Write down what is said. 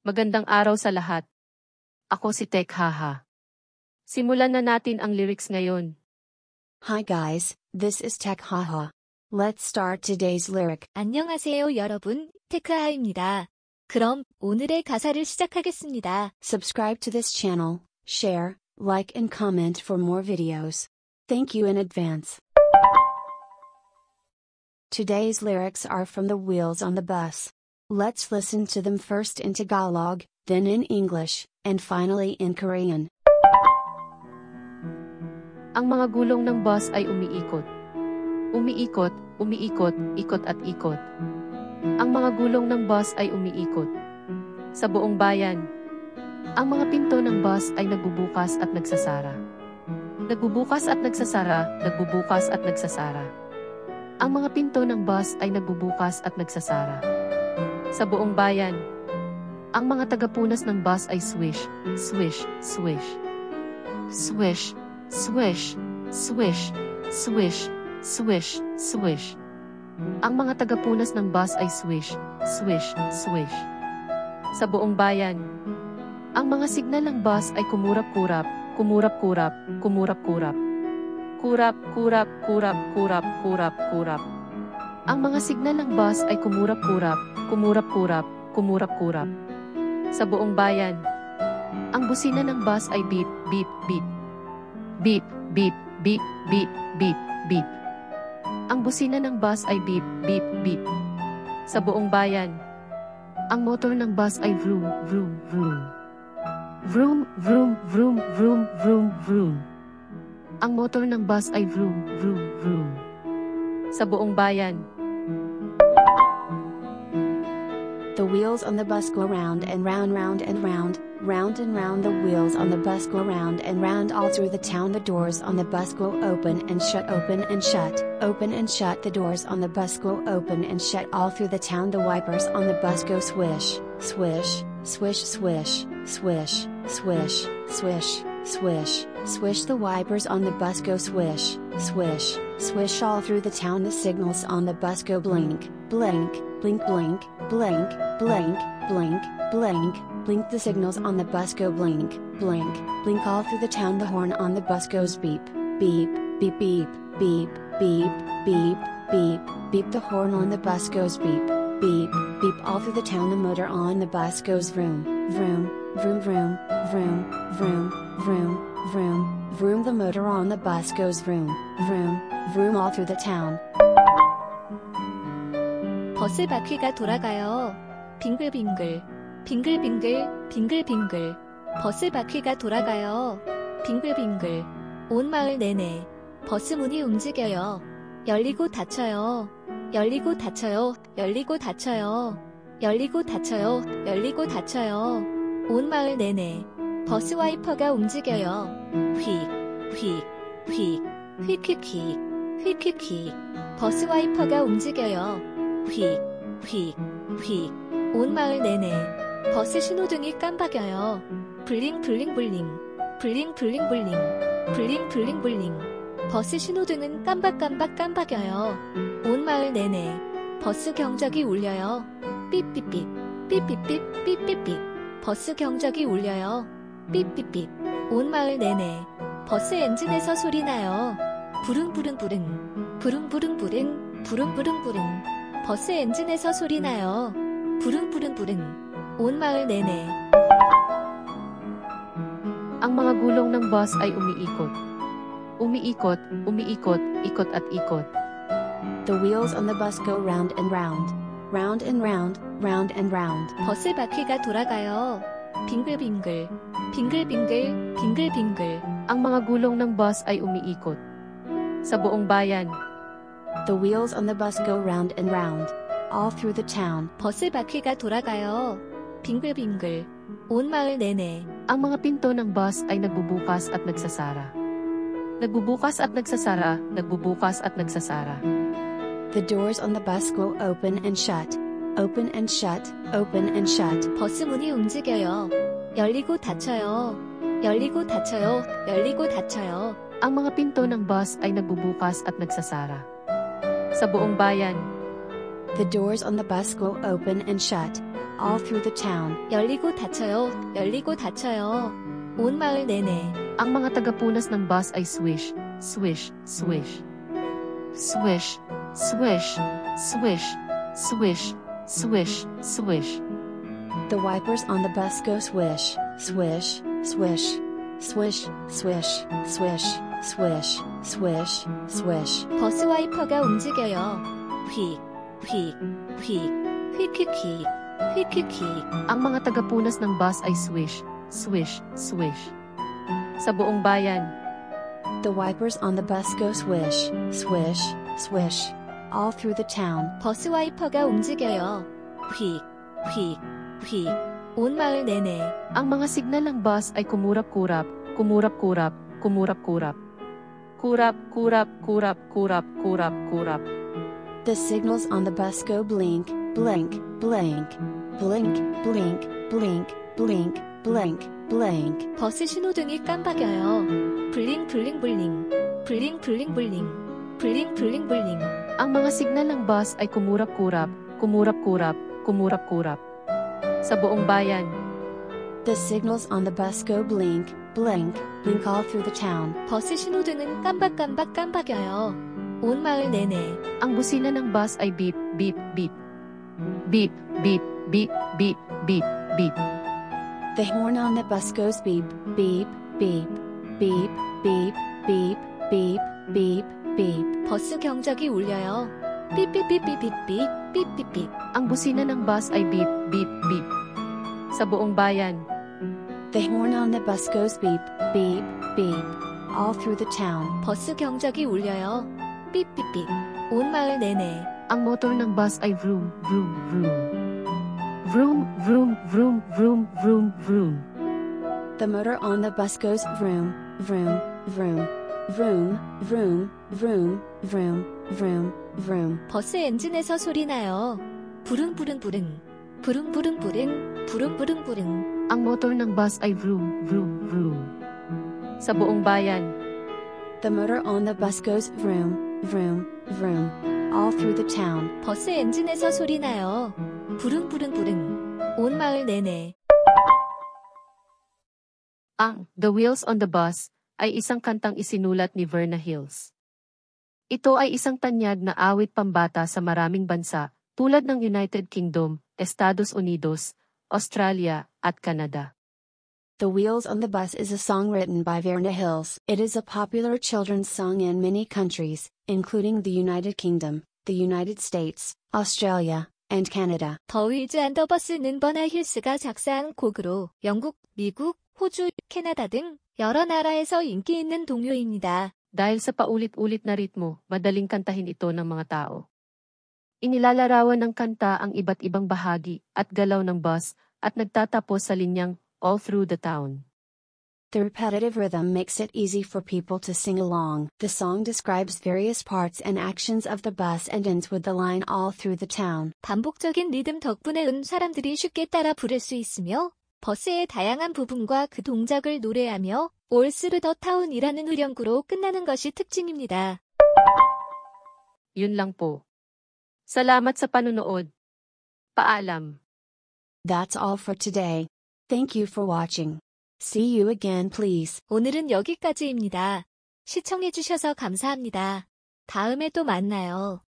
Magandang araw sa lahat. Ako si Tek Haha. Simulan na natin ang lyrics ngayon. Hi guys, this is Tech Haha. Let's start today's lyric. 안녕하세요 여러분, 테크하입니다. 그럼 오늘의 가사를 시작하겠습니다. Subscribe to this channel, share, like and comment for more videos. Thank you in advance. Today's lyrics are from The Wheels on the Bus. Let's listen to them first in Tagalog, then in English, and finally in Korean. Ang mga gulong ng bus ay umiikot. Umiikot, umiikot, ikot at ikot. Ang mga gulong ng bus ay umiikot. Sa buong bayan, ang mga pinto ng bus ay nagbubukas at nagsasara. Nagbubukas at nagsasara, nagbubukas at nagsasara. Ang mga pinto ng bus ay nagbubukas at nagsasara. Sa buong bayan, ang mga tagapunas ng bus ay swish, swish, swish. Swish, swish, swish, swish, swish, swish. Ang mga tagapunas ng bus ay swish, swish, swish. Sa buong bayan, ang mga signal ng bus ay kumurap-kurap, kumurap-kurap, kumurap-kurap. Kurap, kurap, kurap, kurap, kurap, kurap. Ang mga signal ng bus ay kumurap-kurap, kumurap-kurap, kumurap-kurap. Sa buong bayan, ang busina ng bus ay beep, beep, beep. Beep, beep, beep, beep, beep, beep. Ang busina ng bus ay beep, beep, beep. Sa buong bayan, ang motor ng bus ay vroom, vroom, vroom. Vroom, vroom, vroom, vroom, vroom, vroom. Ang motor ng bus ay vroom, vroom, vroom. Sa buong bayan, the wheels on the bus go round and round, round and round, round and round. The wheels on the bus go round and round all through the town. The doors on the bus go open and shut, open and shut, open and shut. The doors on the bus go open and shut all through the town. The wipers on the bus go swish, swish, swish, swish, swish, swish, swish, swish, swish. The wipers on the bus go swish, swish, swish all through the town. The signals on the bus go blink, blink, blink, blink, blink, blink, blink, blink, blink. The signals on the bus go blink, blink, blink all through the town. The horn on the bus goes beep, beep, beep, beep, beep, beep, beep, beep, beep. The horn on the bus goes beep, beep, beep all through the town. The motor on the bus goes vroom, vroom, vroom, vroom, vroom, vroom, vroom, vroom, vroom. The motor on the bus goes vroom, vroom, vroom all through the town. 버스 바퀴가 돌아가요. 빙글빙글, 빙글빙글, 빙글빙글. 버스 바퀴가 돌아가요. 빙글빙글. 온 마을 내내 버스 문이 움직여요. 열리고 닫혀요. 열리고 닫혀요. 열리고 닫혀요. 열리고 닫혀요. 열리고 닫혀요. 온 마을 내내 버스 와이퍼가 움직여요. 휙, 휙, 휙, 휙휙휙, 휙휙휙. 버스 와이퍼가 움직여요. 휙, 휙, 휙. 온 마을 내내 버스 신호등이 깜박여요. 블링 블링 블링, 블링 블링 블링, 블링 블링 블링. 버스 신호등은 깜박깜박 깜박여요. 온 마을 내내 버스 경적이 울려요. 삐삐삐, 삐삐삐, 삐삐삐. 버스 경적이 울려요. 삐삐삐. 온 마을 내내 버스 엔진에서 소리 나요. 부릉부릉부릉, 부릉부릉부릉, 부릉부릉부릉. 버스 엔진에서 소리 나요. 부릉부릉부릉. 온 마을 내내. ang mga gulong ng bus ay umiikot. Umiikot, umiikot, ikot at ikot. The wheels on the bus go round and round, round and round, round and round. 버스 바퀴가 돌아가요. 빙글빙글, 빙글빙글, 빙글빙글. Ang mga gulong ng bus ay umiikot. Sa buong bayan, the wheels on the bus go round and round, all through the town. 버스 바퀴가 돌아가요. 빙글빙글. 온 마을 내내. ang mga pinto ng bus ay nagbubukas at nagsasara. Nagbubukas at nagsasara, nagbubukas at nagsasara. The doors on the bus go open and shut, open and shut, open and shut. 버스 문이 움직여요. 열리고 닫혀요. 열리고 닫혀요. 열리고 닫혀요. Ang mga pinto ng bus ay nagbubukas at nagsasara. Sa buong bayan, the doors on the bus go open and shut, all through the town. 열리고 닫혀요. 열리고 닫혀요. 온 마을 내내. Ang mga tagapunas ng bus ay swish, swish, swish. Swish, swish, swish, swish, swish, swish. The wipers on the bus go swish, swish, swish, swish, swish, swish, swish, swish, swish. 버스 와이퍼가 움직여요. 휙, 휙, 휙, 휙휙휙, 휙휙휙. Ang mga tagapunas ng bus ay swish, swish, swish. Sa buong bayan, The wipers on the bus go swish, swish, swish, all through the town. 버스 와이퍼가 움직여요. 휙, 휙, 휙. 온 마을 내내. ang mga signal ng bus ay kumurap-kurap, kumurap-kurap, kumurap-kurap. Kurap, kurap, kurap, kurap, kurap, kurap. The signals on the bus go blink, blink, blink, blink, blink, blink, blink, blink, blink. 버스 신호등이 깜박여요. 블링 블링 블링. 블링 블링 블링. 블링 블링 블링. Ang mga signal ng bus ay kumurap-kurap, kumurap-kurap, kumurap-kurap. Sa buong bayan, The signals on the bus go blink, blink, blink all through the town. 버스 신호등은 깜박깜박 깜박여요. 온 마을 내내. ang busina ng bus ay beep, beep, beep. Beep, beep, beep, beep, beep, beep. The horn on the bus goes beep, beep, beep, beep, beep, beep, beep, beep, beep. 버스 경적이 울려요. 삐삐삐삐삐삐 삐삐삐. Ang busina ng bus ay beep, beep, beep. Sa buong bayan, The horn on the bus goes beep, beep, beep, all through the town. 버스 경적이 울려요. 삐삐삐. 온 마을 내내. ang motor ng bus ay vroom, vroom, vroom. Vroom, vroom, vroom, vroom, vroom, vroom. The motor on the bus goes vroom, vroom, vroom, vroom, vroom, vroom, vroom, vroom, vroom. 버스 엔진에서 소리 나요. 부릉부릉부릉. 부릉부릉부릉. 부릉부릉부릉. Ang motor ng bus ay vroom, vroom, vroom. Sa buong bayan, The motor on the bus goes vroom, vroom, vroom, all through the town. 버스 엔진에서 소리 나요. 부릉부릉부릉. 온 마을 내내. ang The Wheels on the Bus ay isang kantang isinulat ni Verna Hills. Ito ay isang tanyag na awit pambata sa maraming bansa tulad ng United Kingdom, Estados Unidos, Australia, at Canada. The Wheels on the Bus is a song written by Verna Hills. It is a popular children's song in many countries, including the United Kingdom, the United States, Australia, and Canada. 더 윌즈 앤 더 버스는 버나 힐스가 작사한 곡으로 영국, 미국, 호주, 캐나다 등 여러 나라에서 인기 있는 동요입니다. Dahil sa paulit-ulit na ritmo, madaling kantahin ito ng mga tao. Inilalarawan ng kanta ang iba't ibang bahagi at galaw ng bus at nagtatapos sa linyang all through the town. The repetitive rhythm makes it easy for people to sing along. The song describes various parts and actions of the bus and ends with the line all through the town. 반복적인 리듬 덕분에 사람들이 쉽게 따라 부를 수 있으며 버스의 다양한 부분과 그 동작을 노래하며 All Through the Town이라는 후렴구로 끝나는 것이 특징입니다. Yun lang po. Salamat sa panunood. Paalam. That's all for today. Thank you for watching. See you again, please. 오늘은 여기까지입니다. 시청해주셔서 감사합니다. 다음에 또 만나요.